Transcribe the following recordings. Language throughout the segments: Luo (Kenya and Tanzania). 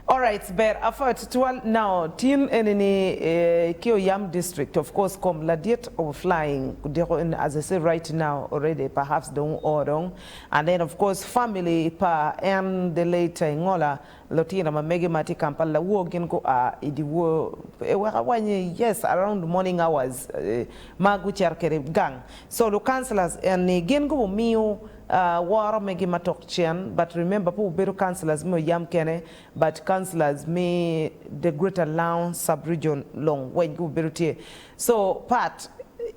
All right, but tutwal now, tin any Kio Yam district, of course, come ladiet of flying, as I say right now already, perhaps don't order, and then of course family pa and the later Engola, Lotina Mamegi Mati Kampala walking go yes, around morning hours, Magu Charkere gang. So the councillors and again go mio. War megi matok chen, but remember po beru councillors me yam kene, but councillors me the greater Laon sub-region long when go beru tie. So part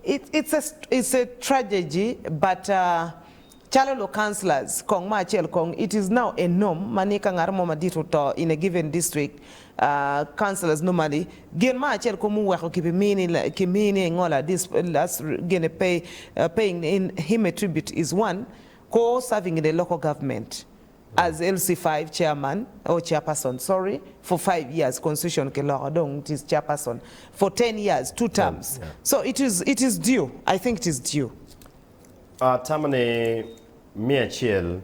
it's a tragedy, but chalolo councillors kong ma chel kong it is now a norm manika ngarmo madito to in a given district. Councillors normally gen ma chel komu wako kimini ngola this last gene paying in him a tribute is one. Co-serving in the local government as LC5 chairman or chairperson, sorry, for 5 years, constitution Kololo is chairperson, for 10 years, 2 terms. Yeah. So it is due. I think it is due. Tamane miachel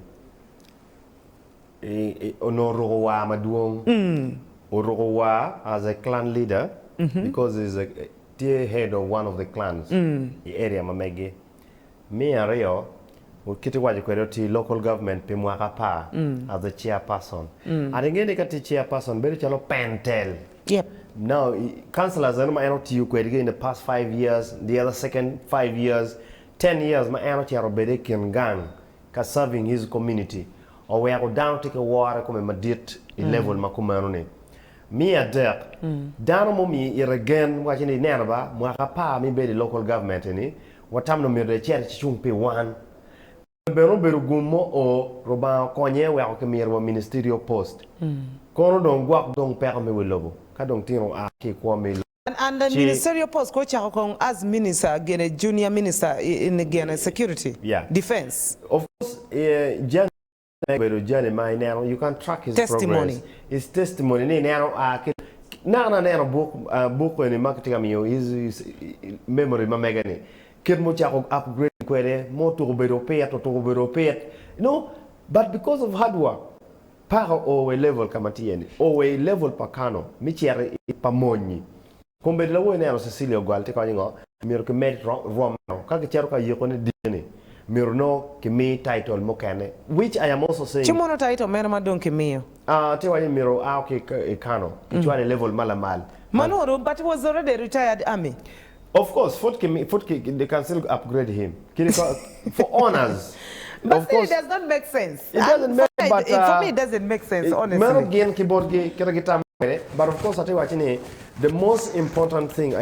onorowa madwong orowa as a clan leader because he's a dear head of one of the clans the area mamege me areo kiti waje kwedoti local government pe mwaka pa as the chairperson. Adengene kati chairperson beri chalo pentel. Yep. Now councillors are not you kwedge in the past 5 years, the other second 5 years, 10 years ma ano charo bede kin gang ka serving his community. Or we are down take a water come madit level makumanone. Me a dek. Down mo mi again watching the nerva mwaka pa mi be the local government ni. Watam no me the chair chung pe one. Beru gumo o roba konye we ko mirwa ministerial post. Kono don gwak don perme we lobo. Ka don tiro a ke kwa me. And the ministerial post coach as minister again junior minister in again security. Yeah. Defense. Of course Jan you can track his testimony. Progress. His testimony ni nano na book ni marketing amiyo his memory mamegani. Kid mo chako upgrade kwede mo to européet no, but because of hard work para o level kama tyen o level pakano mi chere pa monni kombe la wone no Cecilia Gwalte ko ngo mir ko met rom ka ke chero ka yeko ne dine mir no ke mi title mo kane which I am also saying chimono title mena ma don ke mi te wani miro ke kano it level malamal manoro but he was already retired army. Of course, they can still upgrade him for honors. But still, it does not make sense. It doesn't make sense. But for me, it doesn't make sense, honestly. But of course, I tell you, the most important thing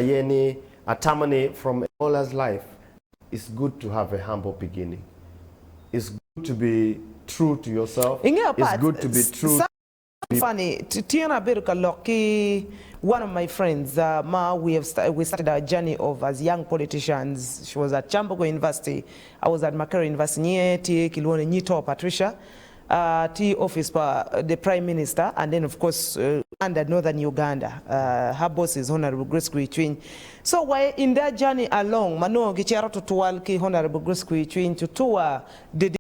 atamane from Engola's life is good to have a humble beginning. It's good to be true to yourself. It's good to be true. Funny, Tiana Beruka Loki, one of my friends, we started our journey of as young politicians. She was at Chambogo University. I was at Makere University near Kilwone Nyito Patricia, office for the Prime Minister, and then of course under Northern Uganda. Her boss is Honorable Grace Kuichwin. So while in that journey along, Mano Gichero Tutwal ki Honorable Grace Kuichwin to tour the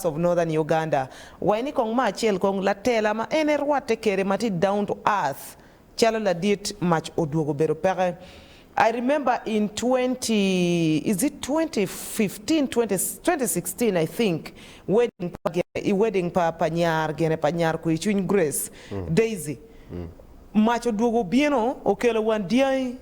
of Northern Uganda. When kong ma chel kong la tela ma enerwa tekere mati down to earth. Chalo la dit match oduogo bero pere. I remember in 2016, I think, wedding pa panyar gene panyar kuichwin Grace Daisy. Match oduogo bieno Okello one dia.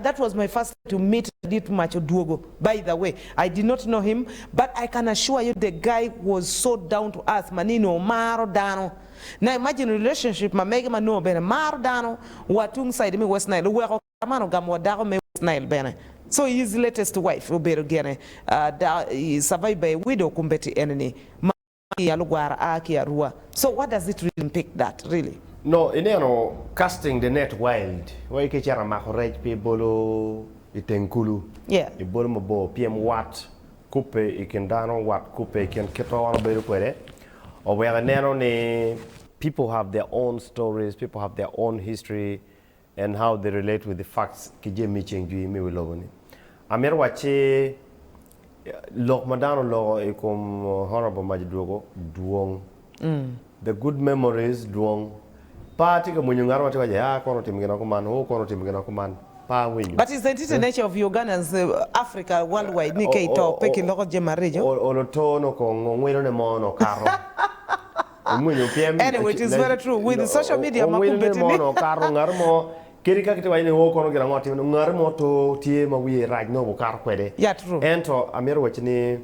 That was my first time to meet Macho Duogo. By the way, I did not know him, but I can assure you the guy was so down to earth. Manino, Maro Dano. Now imagine a relationship, my mega mano bene Maro Dano, watung side me West Nile, where Gamano Gamwadaro me West Nile bene. So his latest wife, Ubero Gene, survived by a widow kumbeti enemy. So what does it really pick that, really? No, casting the net wild. Why you can't make people itenkulu? Yeah. You bolo mo bo PM what coupe ikendano what coupe can keto wana beru kwere. Or where nero ne people have their own stories, people have their own history, and how they relate with the facts. Kije mi chengi mi wilogoni. Amir wache lok madano lo ikom honorable majidwogo duong. The good memories duong. pa tika munyo ngarma tika ya kono tim gina kuman o kono tim gina kuman pa winyo. But is the nature of Ugandans, Africa worldwide ni ke to peki loko jemarejo. O to no ko ngwelo ne mo no karo. Anyway, it is very true with the social media makumbeti ni no karo ngarmo kiri ka kitwa ni ho kono gira ngoti ngarmo to tie ma wi right no kar kwede. Yeah, true. Ento amero wachini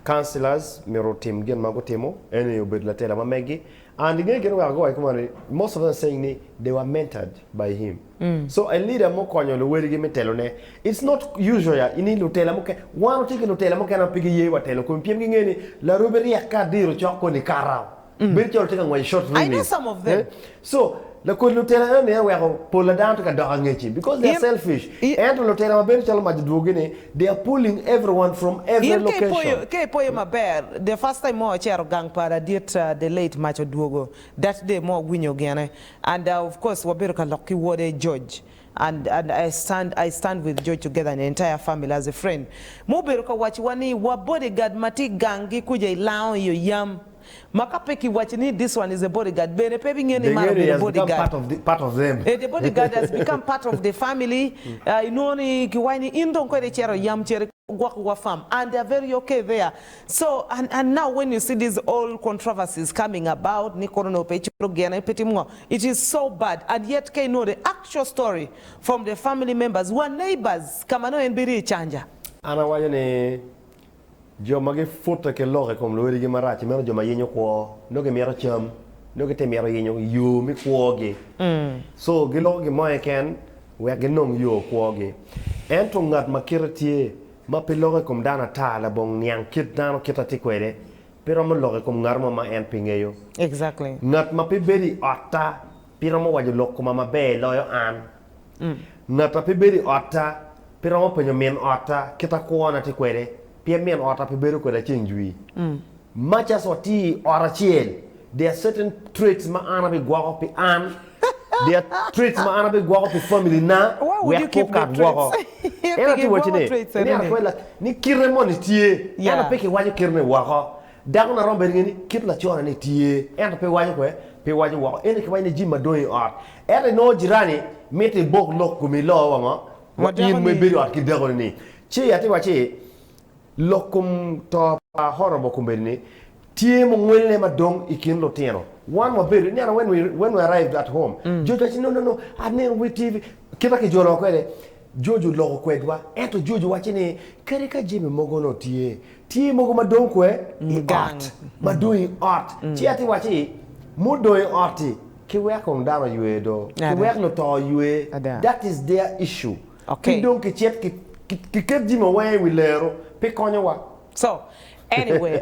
councillors mero team gen mago temo ene obed la tela mamegi and again get go come most of them saying they were mentored by him. So a leader mo konyo lo weri gi telo ne it's not usual ini lo tela mo ke wano tiki lo tela mo kana pigi ye wa telo ko piem gi ngeni la roberi akadiro choko ni karao be chol tika ngwa short release. I know some of them. So la ko lutela ne we ko pull down to ka ngechi because they are selfish and lutela ma ben chalo ma dugine they are pulling everyone from every location. Ke poyo maber the first time mo chero gang para diet the late macho duogo that day mo gwinyo gene and of course wabero ka loki wode George and I stand with George together and the entire family as a friend mo bero ka wachi wani wa bodyguard mati gangi kuja ilao yo yam makapeki watching this one is a bodyguard. Bene pebing any man with a bodyguard. Part of them. The bodyguard has become part of the family. Inoni kiwani indon kwa chero yam chere gwa farm and they are very okay there. So and now when you see these all controversies coming about, it is so bad and yet can know the actual story from the family members who are neighbors. Kamano and biri chanja. Ana wajane jo magi foto ke loge kom lo rigi marachi mero jo mayenyo ko no ge mero cham no ge te mero yenyo yo mi ko ge so ge loge moye ken we ge nom yo ko ge ento ngat makirtie ma pe loge kom dana ta la bong nyang kit dano kitati kwede pero mo loge kom ngarmo ma en pingeyo exactly ngat ma pe beri ata pero mo wajo lokko ma be loyo an ngat pe beri ata pero mo penyo men ata kita ko na ti kwede PMN or Tapibero could change we. Much as what tea or a chill, there are certain traits ma anabi guapi and there are traits ma anabi guapi family now. Why would you keep that traits? Ni kiremon tie, and a picky why you kirme waka. Down around Bergini, keep la chon and tie, and pay why you pay why you walk. Any kind of gym doing art. And no Girani made a book look to me low. What do you may be at Kidagoni? Chi at what lokum to horrible kumbeni tie mo ngwele madong ikin loteno one mo beru nyana when we arrived at home Jojo no ane with TV kita ke jolo kwede Jojo logo kwedwa eto Jojo wachine kere ka jimi mogono tie mogo madong kwe art madoi art tie ati wachi mo doi art ki we akon daro yue do ki we no to yue that is their issue okay donc tiet ki jimi way we lero. So, anyway,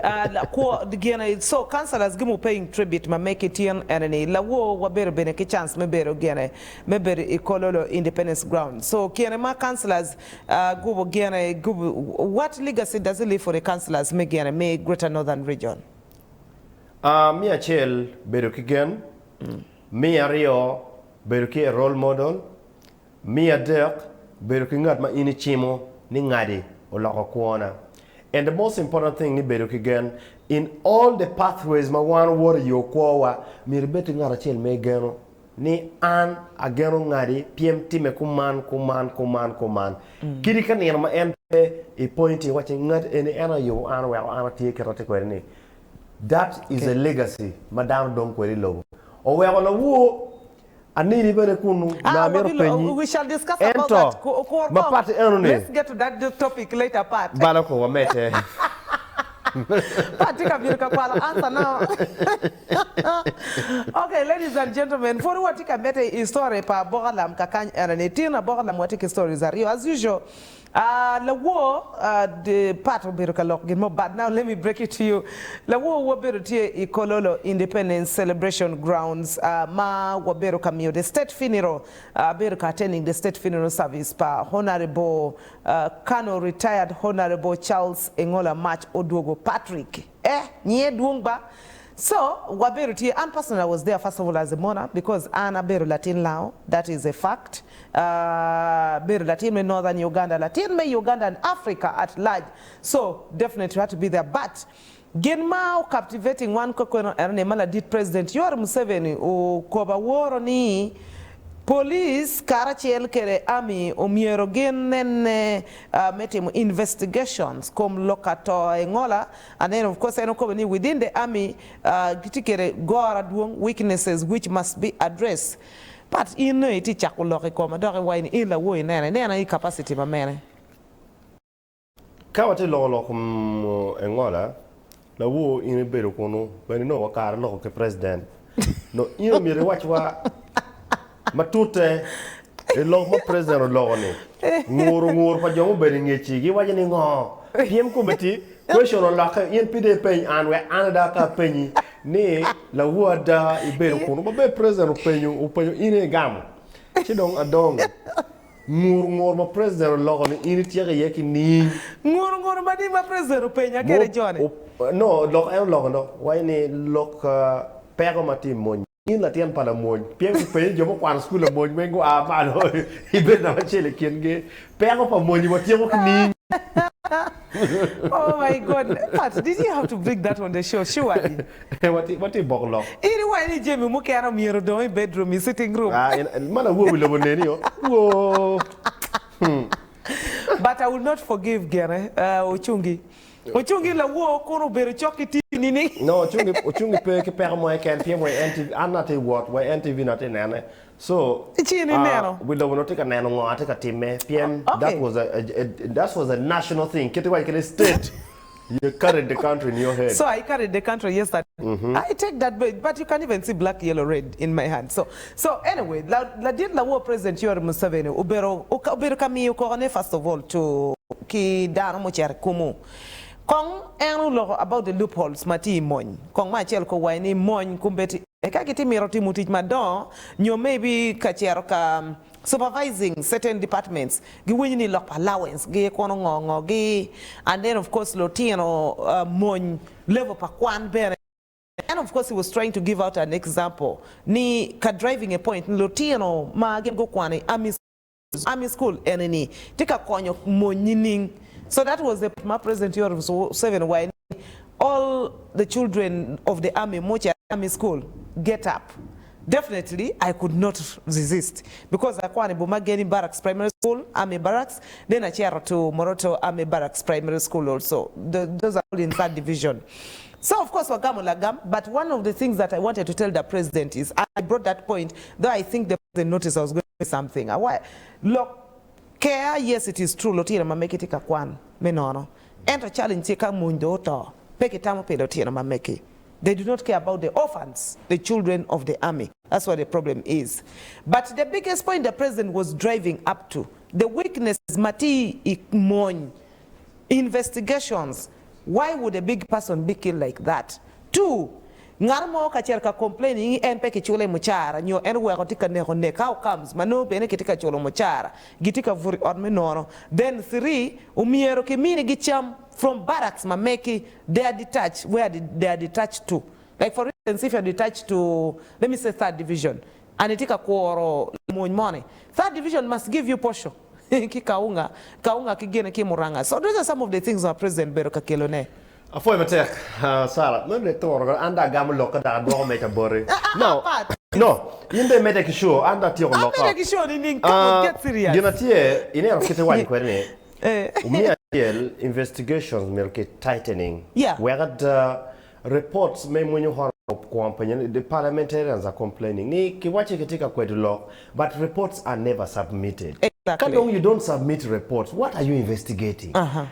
so councillors gimu paying tribute ma make it in and la wo wa bere bene ke chance me bere gene me bere Kololo Independence Ground. So kiene ma councillors gubo gene gubo what legacy does it leave for the councillors me gene me Greater Northern Region? Me a chel bere kigen me a Rio bere ke role model me a Dirk bere kingat ma ini chimo ni ngadi and the most important thing ni bedo again in all the pathways ma wan wor yo kwa mi rebeti ngara chel me geno ni an ageno ngari PMT me kuman kiri kan yer ma en e pointi wati ngat ene ana yo ana wa ana tie kerote ko ni that is a legacy madam don ko logo o we ona wo Anini bere kunu na mero penyi. We shall discuss about that. Let's get to that topic later part. Balako wa mete. Answer now. Okay, ladies and gentlemen, for what you mete story pa bogalam kakany and tina bogalam what stories are you as usual. La war the part of Birukalok get more bad. Now let me break it to you. La war waberutie Kololo Independence Celebration Grounds ma waberu kamio the state funeral beruka attending the state funeral service pa Honorable Kano retired Honorable Charles Engola March Oduogo Patrick nye duongba. So, Waberuti, and personally I was there first of all as a monarch because Anna Beru Latin Lao, that is a fact. Beru Latin me Northern Uganda, Latin me Uganda and Africa at large. So, definitely had to be there. But gen ma captivating one kokono erne mala dit president yor Museveni o koba woro ni police karachiel kere ami omyero gen nen metimo investigations kom lokato Engola, and then of course I know within the army gitikere gora duong weaknesses which must be addressed. But you know it chakuloki koma dore wine ila wo nene I capacity ba mene. Kawate lo kum Engola la wo in bedo kono when no wakar lo ke president. No ino mi rewatch wa matute lo mo president lo ni. Ngur pa jomo beri ngechi gi wajani ngo. Piem ko beti question on la ka yen pide pen an we anada ka penyi ni la wada ibero kono ba be president penyo ine gam ci dong adong ngur ma president lo ni ini tiere yeki ni ngur ma di ma president penya kere jone no lo way ni lo pego mati moñ in la tien para moñ pien pe yo mo kwan school moñ me go a ma lo ibe na chele kienge pego pa moñ mo tiere ko ni. Oh my God! Pat, did you have to bring that on the show? Surely. What is boglo? Anyway, ni Jamie mukera miro do in bedroom, in sitting room. Mana wo will woni yo. Whoa. But I will not forgive Gere Ochungi. Ochungi la wo kono bere chokiti nini. No, Ochungi pe ke per mo ken pie mo NTV anate what we NTV not in ane. So we don't want to take a nano ngo take a team PM. That was a national thing. Kete can state. You carried the country in your head. So I carried the country yesterday. I take that, but you can't even see black, yellow, red in my hand. So anyway, la did la war president Yoweri Museveni ubero kami ukone first of all to ki dano mo cher kumu. Kong enu lo about the loopholes mati moñ. Kong ma chel ko wayni moñ kumbeti eka kiti miroti mutich madon nyo maybe kachero ka supervising certain departments gi winni lock allowance gi kono ngongo gi, and then of course lotino moñ level pa kwan bere. And of course he was trying to give out an example ni ka driving a point lotino ma gem go kwani army school eneni tika konyo moñining. So that was the president Yoweri 7 when all the children of the army school get up. Definitely, I could not resist because I kwani Bumageni Barracks Primary School, Army Barracks, then I chair to Moroto Army Barracks Primary School also. Those are all in third division. So of course, but one of the things that I wanted to tell the president is, I brought that point, though I think the president noticed I was going to say something. Look, care, yes, it is true. Lotira mameki tika kwan menono. Enter challenge tika mundo to peke tamo pe lotira mameki. They do not care about the orphans, the children of the army. That's what the problem is. But the biggest point the president was driving up to, the weakness mati ikmon investigations. Why would a big person be killed like that? Two, ngarmo kacherka complaining en peke chule muchara nyo en wego tika neko ne how comes mano bene kitika chulo muchara gitika vuri ormenono. Then three, omyero kimini gicham from barracks mameki they are detached. Where they are detached to? Like for instance, if you are detached to, let me say third division, and itika kuoro money, third division must give you portion. Kaunga kigene kimuranga. So those are some of the things our president Beroka Kelone. Afoy matek Sara, no le toro anda gam loka da do meta bore. No, yinde meta ki show anda ti loka. Meta ki show ni get serious. Dina tie ine ro kete wani kwene. Umia investigations merke tightening. Yeah. Where the reports me mwenye horo company the parliamentarians are complaining. Ni kiwache ketika KWED law, but reports are never submitted. Exactly. Kadong you don't submit reports, what are you investigating? And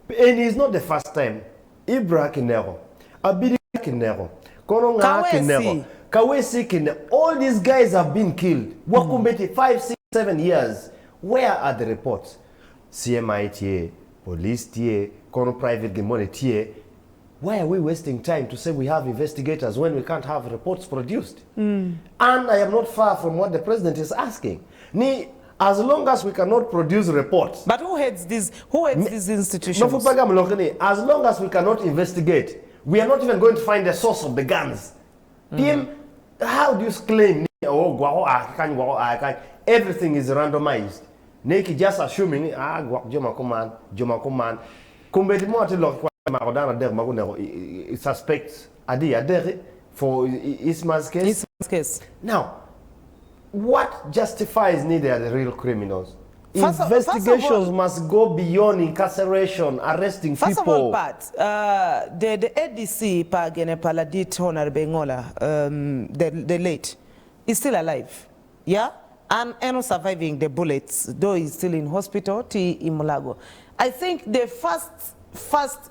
it's not the first time. Ibra Kinero, Abidi Kinero, Koronga Kinero, Kawesi Kinero, all these guys have been killed. Wakumbeti 5, 6, 7 years. Where are the reports? CMITA, police TA, Kono private money TA. Why are we wasting time to say we have investigators when we can't have reports produced? And I am not far from what the president is asking. As long as we cannot produce reports. But who heads these institutions? As long as we cannot investigate, we are not even going to find the source of the guns. How do you claim everything is randomized? Neki just assuming Joma command. Marodana der magunego suspects Adi Adere for Isma's case. Isma's case. Now, what justifies neither the real criminals? Investigations must go beyond incarceration, arresting people. First of all, Pat, the ADC Pagene Paladit Honorable Engola, the late, is still alive. Yeah? And surviving the bullets, though he's still in hospital, in Mulago. I think the first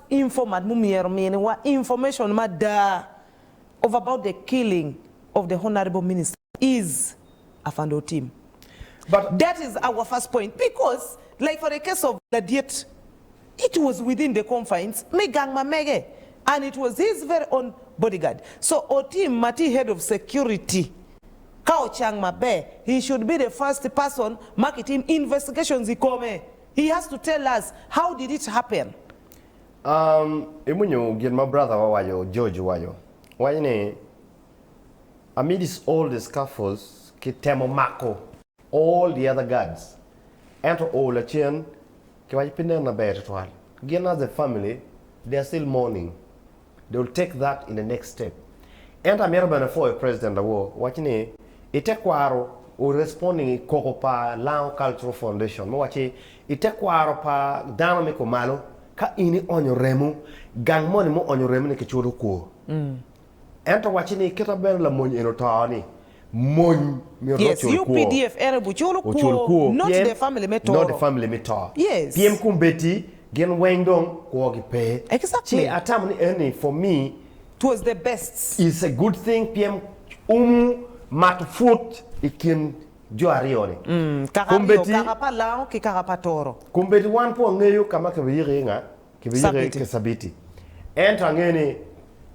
informant omyero information of about the killing of the Honorable Minister is Afando team. But that is our first point, because like for the case of the Diet, it was within the confines, and it was his very own bodyguard. So Otim Mati, head of security, he should be the first person marketing investigations. He has to tell us, how did it happen? Get my brother George Wayo. Why amidst all the scaffolds, Kitemo Mako, all the other guards, enter all the chain, Again, as a family, they are still mourning. They will take that in the next step. Enter Merban for a president of war, watching Itekwaro or responding Kokopa Lao Cultural Foundation. Itekwaro pa Danamiko Malo, ka ini onyo remu, gang money mo onyo remu ne kichuru ko. Enter watching Ketaben la money in Otani. Yes, UPDF Erebu not the family Mito. Not the family Mito. Yes. PM Kumbeti, Gen Wendong, Kuogipe. Exactly. Atamani Ernie, for me, it was the best. It's a good thing, PM Mat Foot, Ikin Joarione. Kumbeti Karapa Lao, Kikarapatoro. Kumbeti one po ngeyo kama kibiyire Sabiti. Enter ngene,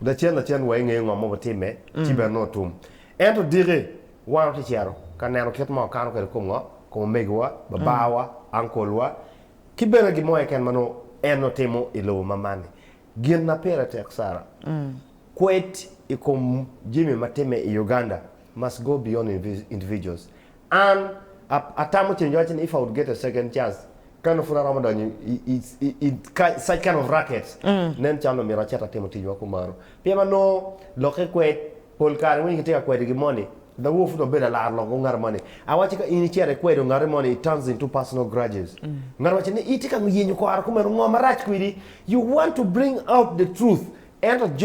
the chen wenge ngamo time, Tibernotum. Ento dire wan ti chiaro kanero ket mo kanu ke kungo ko megwa babawa ankolwa kibera gi moye ken mano eno temo ilo mamani gin na pera tek sara KWED ikom jimi mateme in Uganda must go beyond individuals, and atamo chenjochen if I would get a second chance kind of Ramadan it's such kind of rackets nen chano mira chata temo tijo kumaro pia no loke KWED Polkar when you take a KWED money, the wolf no better la long money. I want to initiate a KWED money, it turns into personal grudges. You want to bring out the truth. Ugandans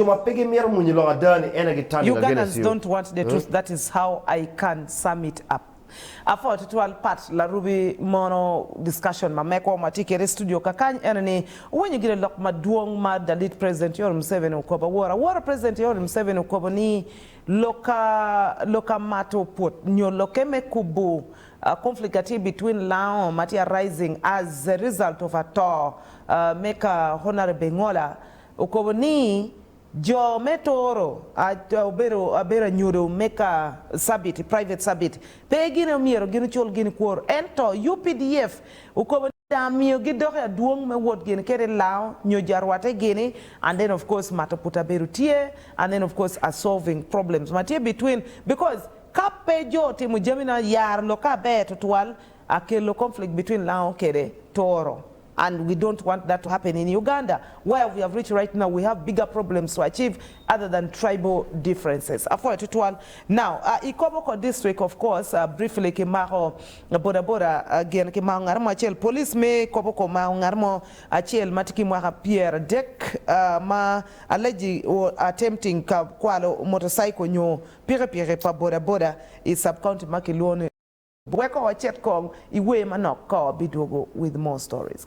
don't want the truth. That is how I can sum it up. After tutwal part la ruby mono discussion ma meko matikere studio kakany enene when you get a lock madwong mad the lead president yor Museveni ukoba war president yor Museveni ukoba ni loka mato put nyo lokeme kubu conflict between Lao mati arising as a result of a tour meka Honorable Engola ukoba ni Jo metoro abera nyuro meka sabit private sabit pe gine omyero gine chol gine kwor ento UPDF uko da miyo gidoke duong me wot gine kere lao nyo jarwate gine, and then of course mataputa berutie, and then of course are solving problems matie between, because kape jo timu jamina yar loka be tutwal akelo conflict between lao kere toro. And we don't want that to happen in Uganda, where we have reached right now. We have bigger problems to achieve other than tribal differences. Now, Ikoboko district, of course, briefly, Kimaho, Boda, again, Kimao Ngarmo, Achel, police may Koboko Mao Ngarmo, Achel, Matikimwaha Pierre Deck, ma alleged or attempting Kwalo motorcycle, nyo, Pire pa Boda, is sub-county Makilone. Bweko wa chat kong iwe manok ko bidogo with more stories.